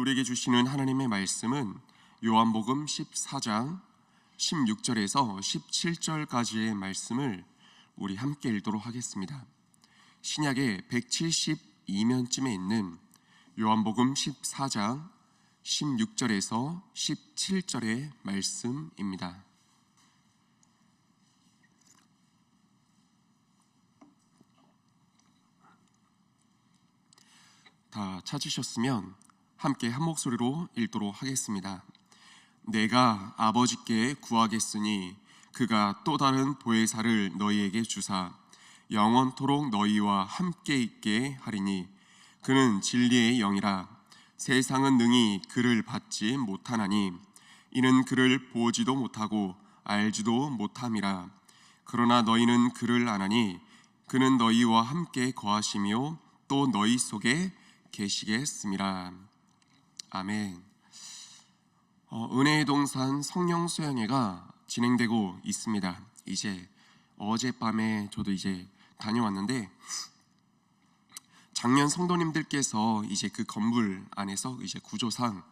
우리에게 주시는 하나님의 말씀은 요한복음 14장 16절에서 17절까지의 말씀을 우리 함께 읽도록 하겠습니다. 신약의 172면쯤에 있는 요한복음 14장 16절에서 17절의 말씀입니다. 다 찾으셨으면 함께 한 목소리로 읽도록 하겠습니다. 내가 아버지께 구하겠으니 그가 또 다른 보혜사를 너희에게 주사 영원토록 너희와 함께 있게 하리니 그는 진리의 영이라. 세상은 능히 그를 받지 못하나니 이는 그를 보지도 못하고 알지도 못함이라. 그러나 너희는 그를 아나니 그는 너희와 함께 거하시며 또 너희 속에 계시겠음이라. 아멘. 은혜의 동산 성령 수양회가 진행되고 있습니다. 이제 어젯밤에 저도 이제 다녀왔는데 작년 성도님들께서 이제 그 건물 안에서 이제 구조상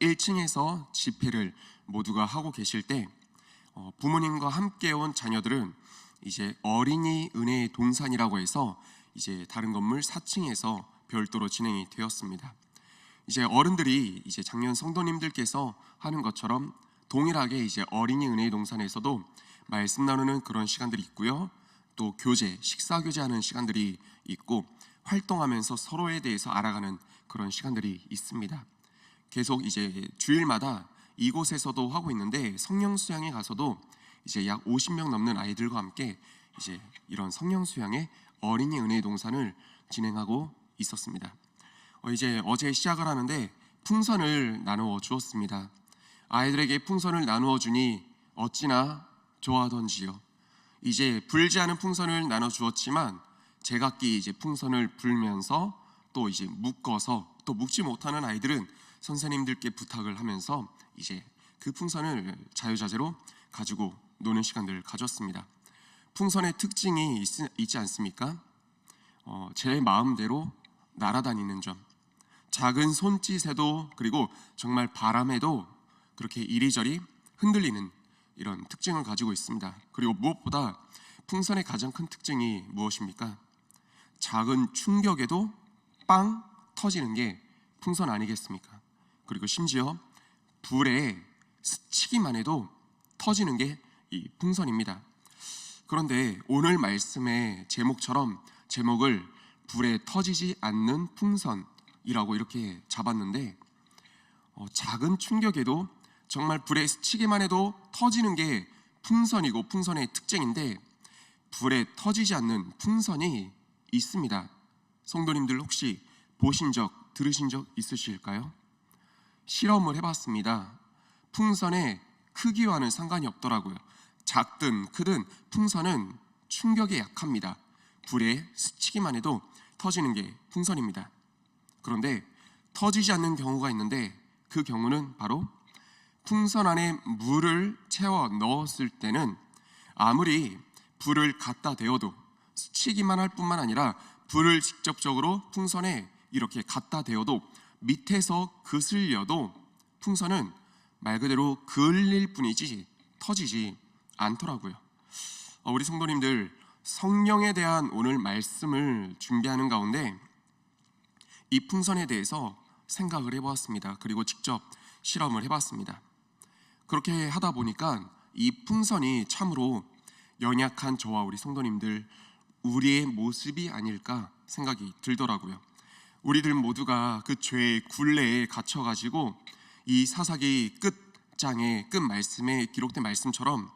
1층에서 집회를 모두가 하고 계실 때 부모님과 함께 온 자녀들은 이제 어린이 은혜의 동산이라고 해서 이제 다른 건물 4층에서 별도로 진행이 되었습니다. 이제 어른들이 이제 작년 성도님들께서 하는 것처럼 동일하게 이제 어린이 은혜의 동산에서도 말씀 나누는 그런 시간들이 있고요. 또 교제, 식사 교제하는 시간들이 있고 활동하면서 서로에 대해서 알아가는 그런 시간들이 있습니다. 계속 이제 주일마다 이곳에서도 하고 있는데 성령 수양에 가서도 이제 약 50명 넘는 아이들과 함께 이제 이런 성령 수양의 어린이 은혜의 동산을 진행하고 있었습니다. 이제 어제 시작을 하는데 풍선을 나누어 주었습니다. 아이들에게 풍선을 나누어 주니 어찌나 좋아하던지요. 이제 불지 않은 풍선을 나눠 주었지만 제각기 이제 풍선을 불면서 또 이제 묶어서 또 묶지 못하는 아이들은 선생님들께 부탁을 하면서 이제 그 풍선을 자유자재로 가지고 노는 시간들을 가졌습니다. 풍선의 특징이 있지 않습니까? 제 마음대로 날아다니는 점, 작은 손짓에도 그리고 정말 바람에도 그렇게 이리저리 흔들리는 이런 특징을 가지고 있습니다. 그리고 무엇보다 풍선의 가장 큰 특징이 무엇입니까? 작은 충격에도 빵 터지는 게 풍선 아니겠습니까? 그리고 심지어 불에 스치기만 해도 터지는 게 이 풍선입니다. 그런데 오늘 말씀의 제목을 불에 터지지 않는 풍선이라고 이렇게 잡았는데 작은 충격에도 정말 불에 스치기만 해도 터지는 게 풍선이고 풍선의 특징인데 불에 터지지 않는 풍선이 있습니다. 성도님들 혹시 보신 적, 들으신 적 있으실까요? 실험을 해봤습니다. 풍선의 크기와는 상관이 없더라고요. 작든 크든 풍선은 충격에 약합니다. 불에 스치기만 해도 터지는 게 풍선입니다. 그런데 터지지 않는 경우가 있는데 그 경우는 바로 풍선 안에 물을 채워 넣었을 때는 아무리 불을 갖다 대어도 스치기만 할 뿐만 아니라 불을 직접적으로 풍선에 이렇게 갖다 대어도 밑에서 그슬려도 풍선은 말 그대로 그을릴 뿐이지 터지지 않더라고요. 우리 성도님들 성령에 대한 오늘 말씀을 준비하는 가운데 이 풍선에 대해서 생각을 해보았습니다. 그리고 직접 실험을 해봤습니다. 그렇게 하다 보니까 이 풍선이 참으로 연약한 저와 우리 성도님들 우리의 모습이 아닐까 생각이 들더라고요. 우리들 모두가 그 죄의 굴레에 갇혀가지고 이 사사기 끝장의 끝 말씀에 기록된 말씀처럼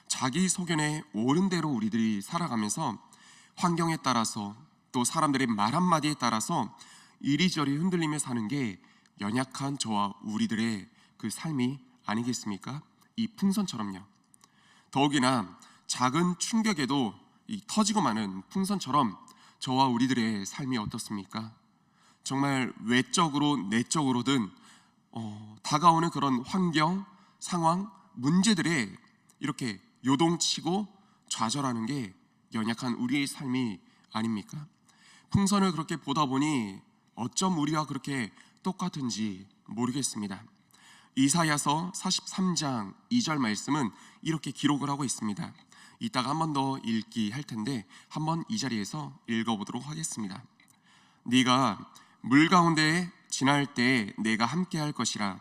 자기 소견에 옳은 대로 우리들이 살아가면서 환경에 따라서 또 사람들의 말 한마디에 따라서 이리저리 흔들리며 사는 게 연약한 저와 우리들의 그 삶이 아니겠습니까? 이 풍선처럼요. 더욱이나 작은 충격에도 이 터지고 마는 풍선처럼 저와 우리들의 삶이 어떻습니까? 정말 외적으로 내적으로든 다가오는 그런 환경, 상황, 문제들에 이렇게 요동치고 좌절하는 게 연약한 우리의 삶이 아닙니까? 풍선을 그렇게 보다 보니 어쩜 우리가 그렇게 똑같은지 모르겠습니다. 이사야서 43장 2절 말씀은 이렇게 기록을 하고 있습니다. 이따가 한 번 더 읽기 할 텐데 한번 이 자리에서 읽어보도록 하겠습니다. 네가 물 가운데 지날 때 내가 함께 할 것이라.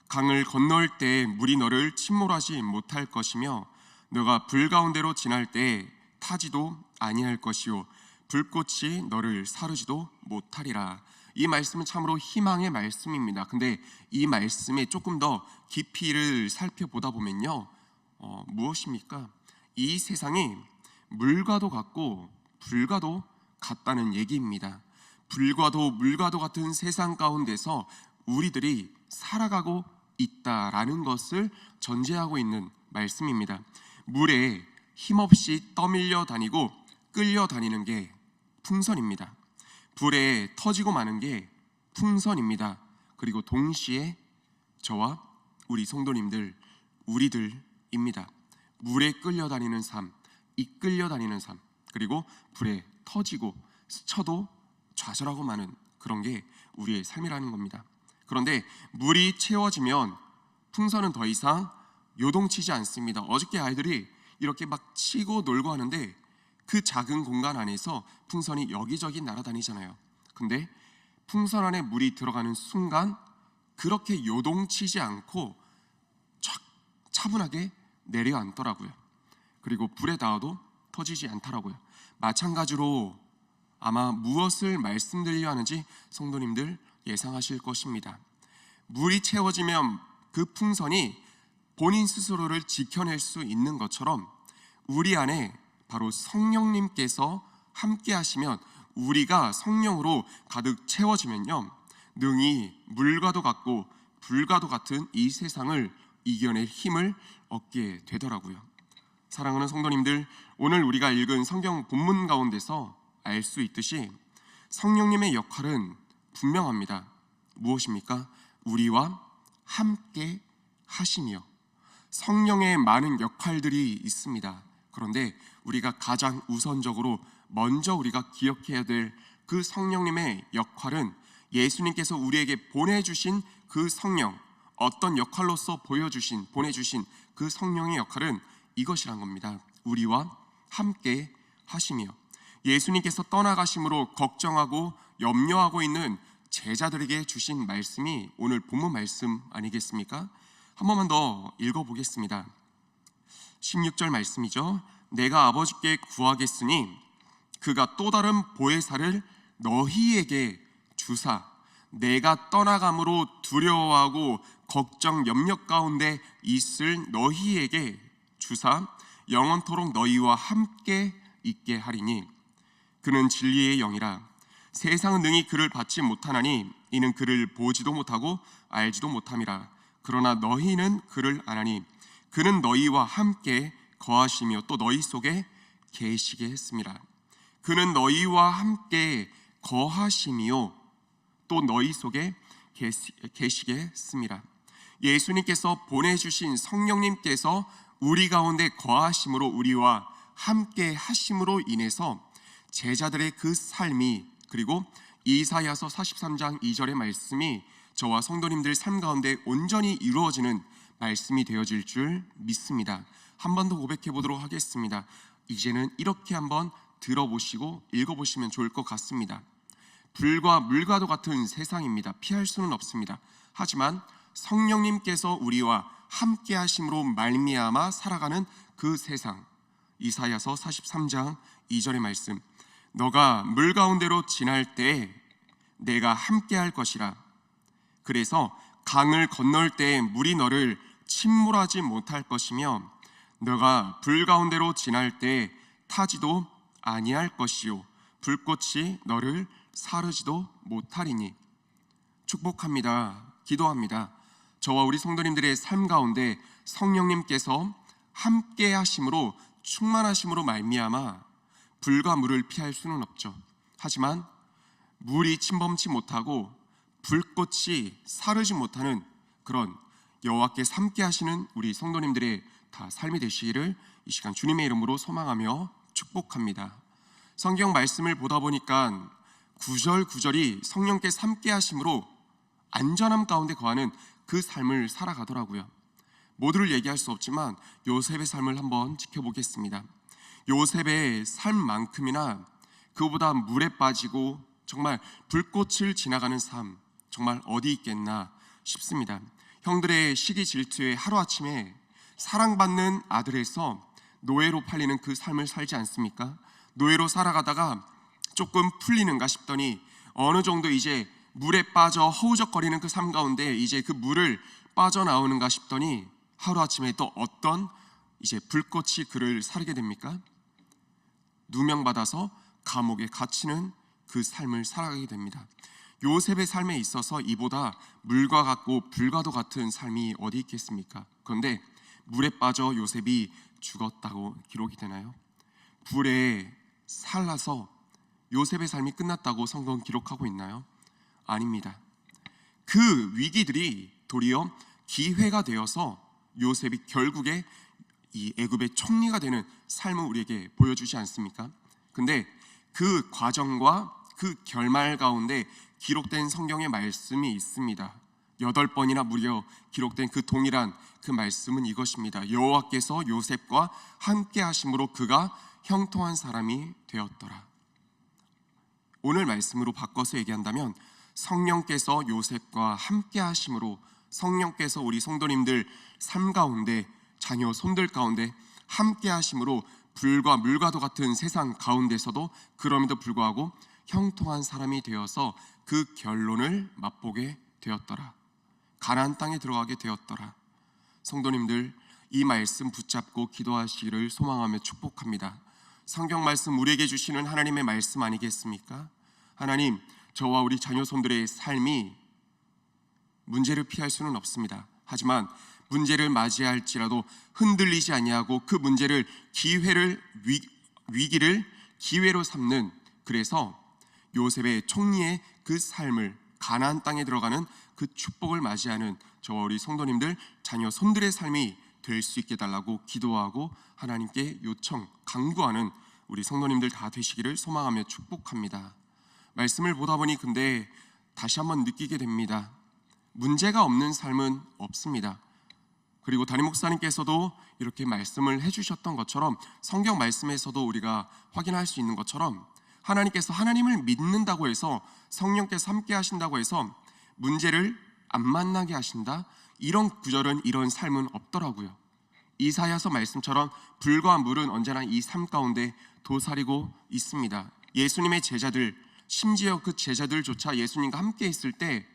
강을 건널 때 물이 너를 침몰하지 못할 것이며 너가 불 가운데로 지날 때 타지도 아니할 것이요 불꽃이 너를 사르지도 못하리라. 이 말씀은 참으로 희망의 말씀입니다. 근데 이 말씀에 조금 더 깊이를 살펴보다 보면요, 무엇입니까? 이 세상이 물과도 같고 불과도 같다는 얘기입니다. 불과도 물과도 같은 세상 가운데서 우리들이 살아가고 있다라는 것을 전제하고 있는 말씀입니다. 물에 힘없이 떠밀려 다니고 끌려 다니는 게 풍선입니다. 불에 터지고 마는 게 풍선입니다. 그리고 동시에 저와 우리 성도님들, 우리들입니다. 물에 끌려다니는 삶, 이끌려 다니는 삶, 그리고 불에 터지고 스쳐도 좌절하고 마는 그런 게 우리의 삶이라는 겁니다. 그런데 물이 채워지면 풍선은 더 이상 요동치지 않습니다. 어저께 아이들이 이렇게 막 치고 놀고 하는데 그 작은 공간 안에서 풍선이 여기저기 날아다니잖아요. 근데 풍선 안에 물이 들어가는 순간 그렇게 요동치지 않고 촥 차분하게 내려앉더라고요. 그리고 불에 닿아도 터지지 않더라고요. 마찬가지로 아마 무엇을 말씀드리려 하는지 성도님들 예상하실 것입니다. 물이 채워지면 그 풍선이 본인 스스로를 지켜낼 수 있는 것처럼 우리 안에 바로 성령님께서 함께 하시면, 우리가 성령으로 가득 채워지면요, 능히 물과도 같고 불과도 같은 이 세상을 이겨낼 힘을 얻게 되더라고요. 사랑하는 성도님들, 오늘 우리가 읽은 성경 본문 가운데서 알 수 있듯이 성령님의 역할은 분명합니다. 무엇입니까? 우리와 함께 하시며. 성령의 많은 역할들이 있습니다. 그런데 우리가 가장 우선적으로 먼저 우리가 기억해야 될 그 성령님의 역할은 예수님께서 우리에게 보내주신 그 성령, 어떤 역할로서 보내주신 그 성령의 역할은 이것이란 겁니다. 우리와 함께 하시며. 예수님께서 떠나가심으로 걱정하고 염려하고 있는 제자들에게 주신 말씀이 오늘 본문 말씀 아니겠습니까? 한 번만 더 읽어보겠습니다. 16절 말씀이죠. 내가 아버지께 구하겠으니 그가 또 다른 보혜사를 너희에게 주사 내가 떠나감으로 두려워하고 걱정 염려 가운데 있을 너희에게 주사 영원토록 너희와 함께 있게 하리니 그는 진리의 영이라. 세상은 능히 그를 받지 못하나니 이는 그를 보지도 못하고 알지도 못함이라. 그러나 너희는 그를 아나니 그는 너희와 함께 거하시며 또 너희 속에 계시게 했음이라. 그는 너희와 함께 거하시며 또 너희 속에 계시게 했음이라. 예수님께서 보내주신 성령님께서 우리 가운데 거하심으로, 우리와 함께 하심으로 인해서 제자들의 그 삶이, 그리고 이사야서 43장 2절의 말씀이 저와 성도님들 삶 가운데 온전히 이루어지는 말씀이 되어질 줄 믿습니다. 한 번 더 고백해 보도록 하겠습니다. 이제는 이렇게 한번 들어보시고 읽어보시면 좋을 것 같습니다. 불과 물과도 같은 세상입니다. 피할 수는 없습니다. 하지만 성령님께서 우리와 함께 하심으로 말미암아 살아가는 그 세상, 이사야서 43장 2절의 말씀, 너가 물 가운데로 지날 때 내가 함께 할 것이라. 그래서 강을 건널 때 물이 너를 침몰하지 못할 것이며 너가 불 가운데로 지날 때 타지도 아니할 것이요 불꽃이 너를 사르지도 못하리니. 축복합니다. 기도합니다. 저와 우리 성도님들의 삶 가운데 성령님께서 함께 하심으로, 충만하심으로 말미암아 불과 물을 피할 수는 없죠. 하지만 물이 침범치 못하고 불꽃이 사르지 못하는 그런 여호와께서 함께 하시는 우리 성도님들의 다 삶이 되시기를 이 시간 주님의 이름으로 소망하며 축복합니다. 성경 말씀을 보다 보니까 구절구절이 성령께서 함께 하심으로 안전함 가운데 거하는 그 삶을 살아가더라고요. 모두를 얘기할 수 없지만 요셉의 삶을 한번 지켜보겠습니다. 요셉의 삶만큼이나 그보다 물에 빠지고 정말 불꽃을 지나가는 삶, 정말 어디 있겠나 싶습니다. 형들의 시기 질투에 하루아침에 사랑받는 아들에서 노예로 팔리는 그 삶을 살지 않습니까? 노예로 살아가다가 조금 풀리는가 싶더니 어느 정도 이제 물에 빠져 허우적거리는 그 삶 가운데 이제 그 물을 빠져나오는가 싶더니 하루아침에 또 어떤 이제 불꽃이 그를 사르게 됩니까? 누명받아서 감옥에 갇히는 그 삶을 살아가게 됩니다. 요셉의 삶에 있어서 이보다 물과 같고 불과도 같은 삶이 어디 있겠습니까? 그런데 물에 빠져 요셉이 죽었다고 기록이 되나요? 불에 살라서 요셉의 삶이 끝났다고 성경 기록하고 있나요? 아닙니다. 그 위기들이 도리어 기회가 되어서 요셉이 결국에 이 애굽의 총리가 되는 삶을 우리에게 보여주지 않습니까? 근데 그 과정과 그 결말 가운데 기록된 성경의 말씀이 있습니다. 8번이나 무려 기록된 그 동일한 그 말씀은 이것입니다. 여호와께서 요셉과 함께 하심으로 그가 형통한 사람이 되었더라. 오늘 말씀으로 바꿔서 얘기한다면 성령께서 요셉과 함께 하심으로, 성령께서 우리 성도님들 삶 가운데, 자녀 손들 가운데 함께 하심으로 불과 물과도 같은 세상 가운데서도 그럼에도 불구하고 형통한 사람이 되어서 그 결론을 맛보게 되었더라. 가나안 땅에 들어가게 되었더라. 성도님들, 이 말씀 붙잡고 기도하시기를 소망하며 축복합니다. 성경 말씀 우리에게 주시는 하나님의 말씀 아니겠습니까? 하나님, 저와 우리 자녀 손들의 삶이 문제를 피할 수는 없습니다. 하지만 문제를 맞이할지라도 흔들리지 아니하고 그 문제를 위기를 기회로 삼는, 그래서 요셉의 총리의 그 삶을, 가나안 땅에 들어가는 그 축복을 맞이하는 저와 우리 성도님들 자녀 손들의 삶이 될 수 있게 달라고 기도하고 하나님께 요청, 간구하는 우리 성도님들 다 되시기를 소망하며 축복합니다. 말씀을 보다 보니 근데 다시 한번 느끼게 됩니다. 문제가 없는 삶은 없습니다. 그리고 담임 목사님께서도 이렇게 말씀을 해주셨던 것처럼 성경 말씀에서도 우리가 확인할 수 있는 것처럼 하나님께서 하나님을 믿는다고 해서, 성령께서 함께 하신다고 해서 문제를 안 만나게 하신다, 이런 구절은, 이런 삶은 없더라고요. 이사야서 말씀처럼 불과 물은 언제나 이 삶 가운데 도사리고 있습니다. 예수님의 제자들, 심지어 그 제자들조차 예수님과 함께 있을 때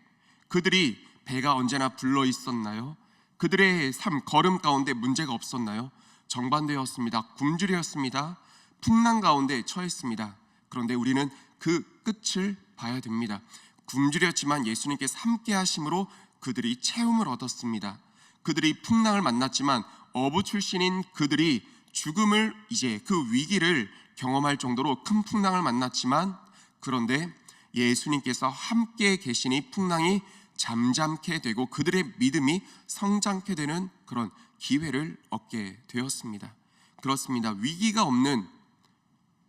그들이 배가 언제나 불러 있었나요? 그들의 삶, 걸음 가운데 문제가 없었나요? 정반대였습니다. 굶주렸습니다. 풍랑 가운데 처했습니다. 그런데 우리는 그 끝을 봐야 됩니다. 굶주렸지만 예수님께서 함께 하심으로 그들이 체험을 얻었습니다. 그들이 풍랑을 만났지만 어부 출신인 그들이 죽음을, 이제 그 위기를 경험할 정도로 큰 풍랑을 만났지만, 그런데 예수님께서 함께 계시니 풍랑이 잠잠케 되고 그들의 믿음이 성장케 되는 그런 기회를 얻게 되었습니다. 그렇습니다. 위기가 없는,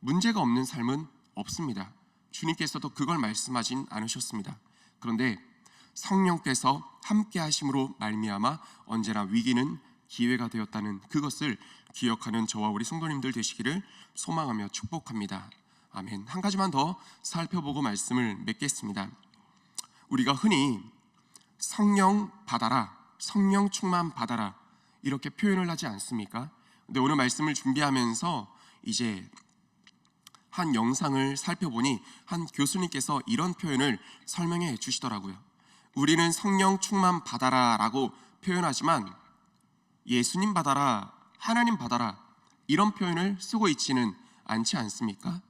문제가 없는 삶은 없습니다. 주님께서도 그걸 말씀하진 않으셨습니다. 그런데 성령께서 함께 하심으로 말미암아 언제나 위기는 기회가 되었다는 그것을 기억하는 저와 우리 성도님들 되시기를 소망하며 축복합니다. 아멘. 한 가지만 더 살펴보고 말씀을 맺겠습니다. 우리가 흔히 성령 받아라, 성령 충만 받아라, 이렇게 표현을 하지 않습니까? 근데 오늘 말씀을 준비하면서 이제 한 영상을 살펴보니 한 교수님께서 이런 표현을 설명해 주시더라고요. 우리는 성령 충만 받아라 라고 표현하지만 예수님 받아라, 하나님 받아라, 이런 표현을 쓰고 있지는 않지 않습니까?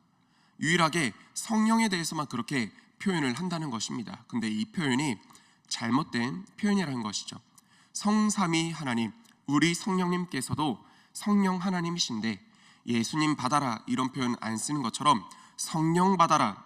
유일하게 성령에 대해서만 그렇게 표현을 한다는 것입니다. 근데 이 표현이 잘못된 표현이라는 것이죠. 성삼위 하나님, 우리 성령님께서도 성령 하나님이신데 예수님 받아라 이런 표현 안 쓰는 것처럼 성령 받아라,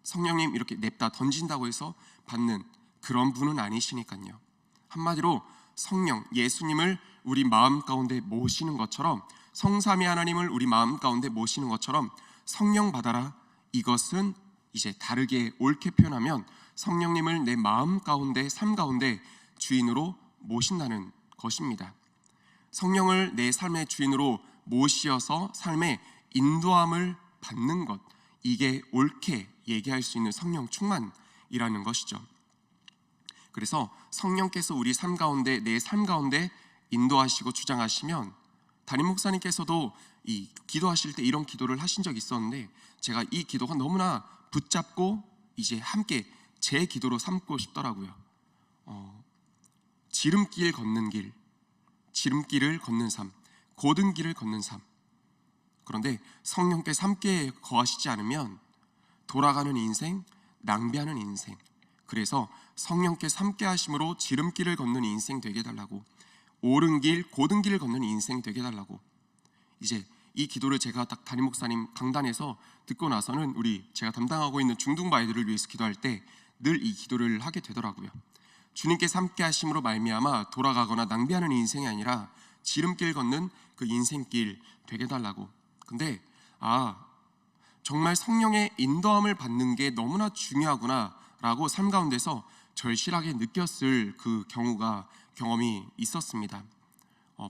성령님 이렇게 냅다 던진다고 해서 받는 그런 분은 아니시니까요. 한마디로 성령, 예수님을 우리 마음 가운데 모시는 것처럼, 성삼위 하나님을 우리 마음 가운데 모시는 것처럼 성령 받아라, 이것은 이제 다르게 옳게 표현하면 성령님을 내 마음 가운데, 삶 가운데 주인으로 모신다는 것입니다. 성령을 내 삶의 주인으로 모시어서 삶의 인도함을 받는 것, 이게 옳게 얘기할 수 있는 성령 충만이라는 것이죠. 그래서 성령께서 우리 삶 가운데, 내 삶 가운데 인도하시고 주장하시면, 담임 목사님께서도 이 기도하실 때 이런 기도를 하신 적이 있었는데, 제가 이 기도가 너무나 붙잡고 이제 함께 제 기도로 삼고 싶더라고요. 지름길 걷는 길, 지름길을 걷는 삶, 고든 길을 걷는 삶. 그런데 성령께서 함께 거하시지 않으면 돌아가는 인생, 낭비하는 인생. 그래서 성령께서 함께 하심으로 지름길을 걷는 인생 되게 해달라고, 옳은 길, 고든 길을 걷는 인생 되게 해달라고. 이제 이 기도를 제가 딱 담임 목사님 강단에서 듣고 나서는 제가 담당하고 있는 중등부 아이들을 위해서 기도할 때 늘 이 기도를 하게 되더라고요. 주님께서 함께 하심으로 말미암아 돌아가거나 낭비하는 인생이 아니라 지름길 걷는 그 인생길 되게 해달라고. 근데 정말 성령의 인도함을 받는 게 너무나 중요하구나 라고 삶 가운데서 절실하게 느꼈을 그 경험이 있었습니다.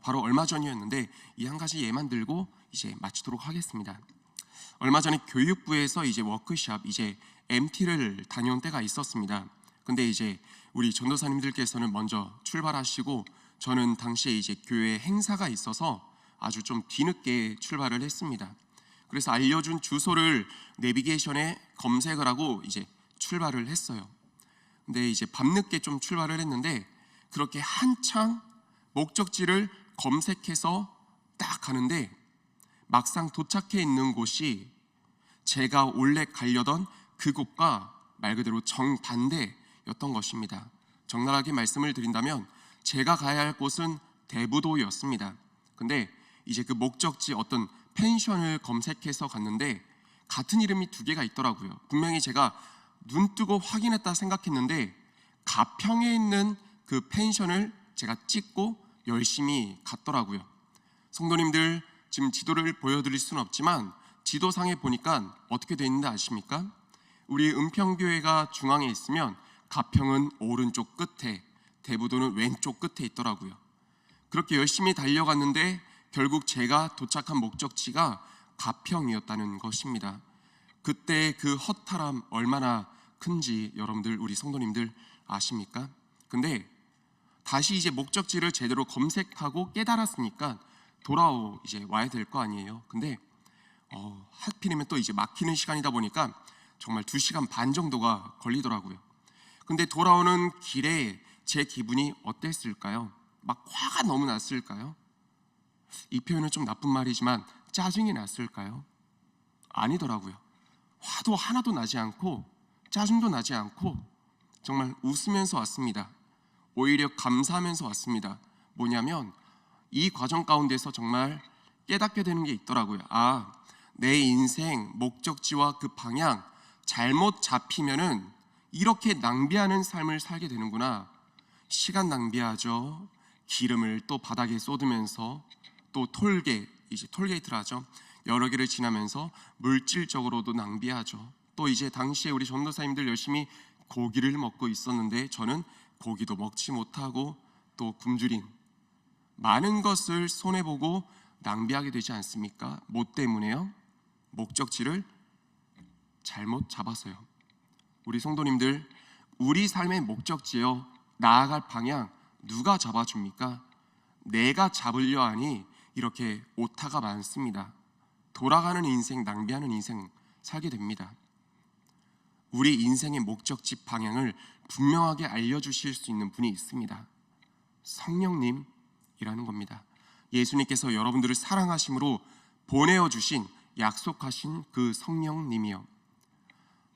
바로 얼마 전이었는데, 이 한 가지 예만 들고 이제 마치도록 하겠습니다. 얼마 전에 교육부에서 이제 워크숍, 이제 MT를 다녀온 때가 있었습니다. 근데 이제 우리 전도사님들께서는 먼저 출발하시고, 저는 당시에 이제 교회 행사가 있어서 아주 좀 뒤늦게 출발을 했습니다. 그래서 알려준 주소를 내비게이션에 검색을 하고 이제 출발을 했어요. 근데 이제 밤늦게 좀 출발을 했는데, 그렇게 한창 목적지를 검색해서 딱 가는데 막상 도착해 있는 곳이 제가 원래 가려던 그곳과 말 그대로 정반대였던 것입니다. 적나라하게 말씀을 드린다면 제가 가야 할 곳은 대부도였습니다. 근데 이제 그 목적지 어떤 펜션을 검색해서 갔는데 같은 이름이 두 개가 있더라고요. 분명히 제가 눈 뜨고 확인했다 생각했는데 가평에 있는 그 펜션을 제가 찍고 열심히 갔더라고요. 성도님들, 지금 지도를 보여드릴 수는 없지만 지도상에 보니까 어떻게 되어 있는지 아십니까? 우리 은평교회가 중앙에 있으면 가평은 오른쪽 끝에, 대부도는 왼쪽 끝에 있더라고요. 그렇게 열심히 달려갔는데 결국 제가 도착한 목적지가 가평이었다는 것입니다. 그때 그 허탈함 얼마나 큰지 여러분들, 우리 성도님들 아십니까? 근데 다시 이제 목적지를 제대로 검색하고 깨달았으니까 이제 와야 될 거 아니에요. 근데 하필이면 또 이제 막히는 시간이다 보니까 정말 2시간 반 정도가 걸리더라고요. 근데 돌아오는 길에 제 기분이 어땠을까요? 막 화가 너무 났을까요? 이 표현은 좀 나쁜 말이지만 짜증이 났을까요? 아니더라고요. 화도 하나도 나지 않고 짜증도 나지 않고 정말 웃으면서 왔습니다. 오히려 감사하면서 왔습니다. 뭐냐면 이 과정 가운데서 정말 깨닫게 되는 게 있더라고요. 내 인생 목적지와 그 방향 잘못 잡히면은 이렇게 낭비하는 삶을 살게 되는구나. 시간 낭비하죠. 기름을 또 바닥에 쏟으면서 또 톨게이트를 하죠. 여러 개를 지나면서 물질적으로도 낭비하죠. 또 이제 당시에 우리 전도사님들 열심히 고기를 먹고 있었는데 저는 고기도 먹지 못하고 또 굶주린 많은 것을 손해보고 낭비하게 되지 않습니까? 뭐 때문에요? 목적지를 잘못 잡아서요. 우리 성도님들, 우리 삶의 목적지요, 나아갈 방향 누가 잡아줍니까? 내가 잡으려 하니 이렇게 오타가 많습니다. 돌아가는 인생, 낭비하는 인생 살게 됩니다. 우리 인생의 목적지 방향을 분명하게 알려주실 수 있는 분이 있습니다. 성령님이라는 겁니다. 예수님께서 여러분들을 사랑하심으로 보내어 주신, 약속하신 그 성령님이요,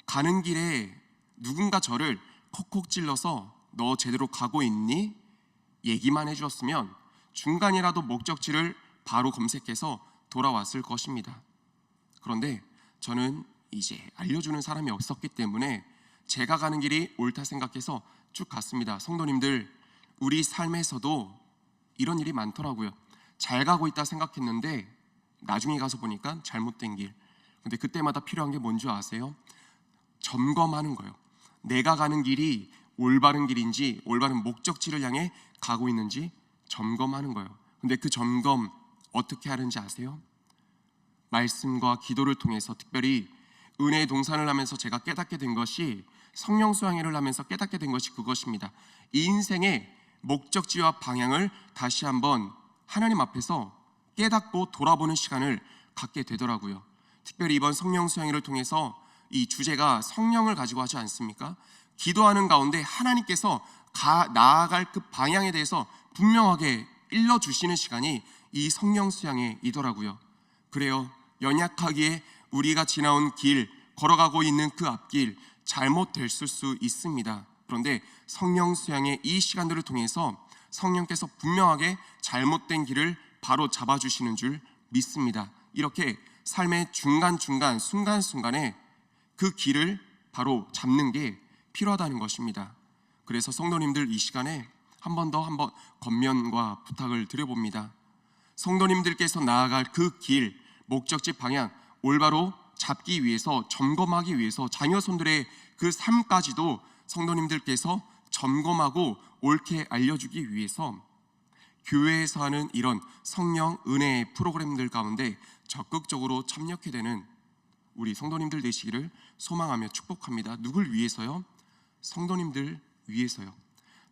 가는 길에 누군가 저를 콕콕 찔러서 너 제대로 가고 있니? 얘기만 해주었으면 중간이라도 목적지를 바로 검색해서 돌아왔을 것입니다. 그런데 저는 이제 알려주는 사람이 없었기 때문에 제가 가는 길이 옳다 생각해서 쭉 갔습니다. 성도님들, 우리 삶에서도 이런 일이 많더라고요. 잘 가고 있다 생각했는데 나중에 가서 보니까 잘못된 길. 근데 그때마다 필요한 게 뭔지 아세요? 점검하는 거예요. 내가 가는 길이 올바른 길인지, 올바른 목적지를 향해 가고 있는지 점검하는 거예요. 근데 그 점검 어떻게 하는지 아세요? 말씀과 기도를 통해서, 특별히 은혜의 동산을 하면서 제가 깨닫게 된 것이, 성령 수양회를 하면서 깨닫게 된 것이 그것입니다. 이 인생의 목적지와 방향을 다시 한번 하나님 앞에서 깨닫고 돌아보는 시간을 갖게 되더라고요. 특별히 이번 성령 수양회를 통해서 이 주제가 성령을 가지고 하지 않습니까? 기도하는 가운데 하나님께서 나아갈 그 방향에 대해서 분명하게 일러주시는 시간이 이 성령 수양회이더라고요. 그래요, 연약하기에 우리가 지나온 길, 걸어가고 있는 그 앞길 잘못됐을 수 있습니다. 그런데 성령 수양의 이 시간들을 통해서 성령께서 분명하게 잘못된 길을 바로 잡아주시는 줄 믿습니다. 이렇게 삶의 중간중간, 순간순간에 그 길을 바로 잡는 게 필요하다는 것입니다. 그래서 성도님들, 이 시간에 한 번 더 권면과 부탁을 드려봅니다. 성도님들께서 나아갈 그 길, 목적지 방향 올바로 잡기 위해서, 점검하기 위해서, 자녀손들의 그 삶까지도 성도님들께서 점검하고 옳게 알려주기 위해서 교회에서 하는 이런 성령 은혜의 프로그램들 가운데 적극적으로 참여하게 되는 우리 성도님들 되시기를 소망하며 축복합니다. 누굴 위해서요? 성도님들 위해서요.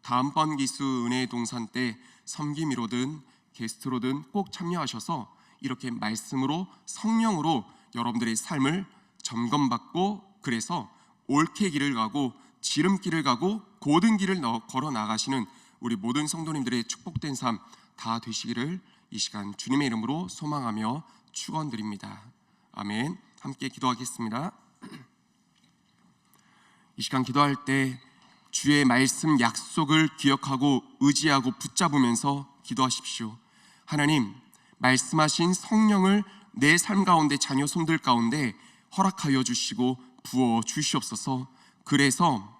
다음번 기수 은혜의 동산 때 섬김이로든 게스트로든 꼭 참여하셔서 이렇게 말씀으로, 성령으로 여러분들의 삶을 점검받고, 그래서 옳게 길을 가고 지름길을 가고 고든 길을 걸어 나가시는 우리 모든 성도님들의 축복된 삶 다 되시기를 이 시간 주님의 이름으로 소망하며 축원드립니다. 아멘. 함께 기도하겠습니다. 이 시간 기도할 때 주의 말씀 약속을 기억하고 의지하고 붙잡으면서 기도하십시오. 하나님, 말씀하신 성령을 내 삶 가운데, 자녀 손들 가운데 허락하여 주시고 부어 주시옵소서. 그래서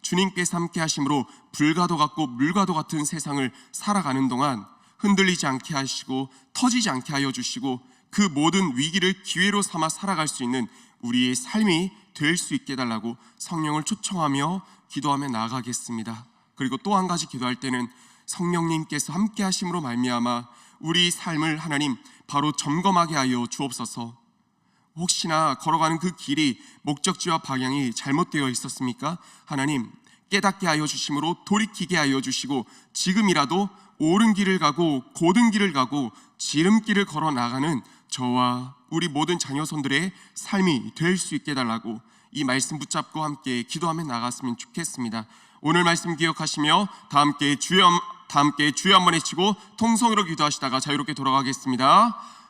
주님께서 함께 하심으로 불가도 같고 물가도 같은 세상을 살아가는 동안 흔들리지 않게 하시고 터지지 않게 하여 주시고 그 모든 위기를 기회로 삼아 살아갈 수 있는 우리의 삶이 될 수 있게 해달라고 성령을 초청하며 기도하며 나아가겠습니다. 그리고 또 한 가지 기도할 때는 성령님께서 함께 하심으로 말미암아 우리 삶을 하나님 바로 점검하게 하여 주옵소서. 혹시나 걸어가는 그 길이, 목적지와 방향이 잘못되어 있었습니까? 하나님 깨닫게 하여 주심으로 돌이키게 하여 주시고 지금이라도 옳은 길을 가고 고든 길을 가고 지름길을 걸어 나가는 저와 우리 모든 자녀손들의 삶이 될 수 있게 해달라고 이 말씀 붙잡고 함께 기도하며 나갔으면 좋겠습니다. 오늘 말씀 기억하시며 다 함께 주여 한번 외치고 통성으로 기도하시다가 자유롭게 돌아가겠습니다.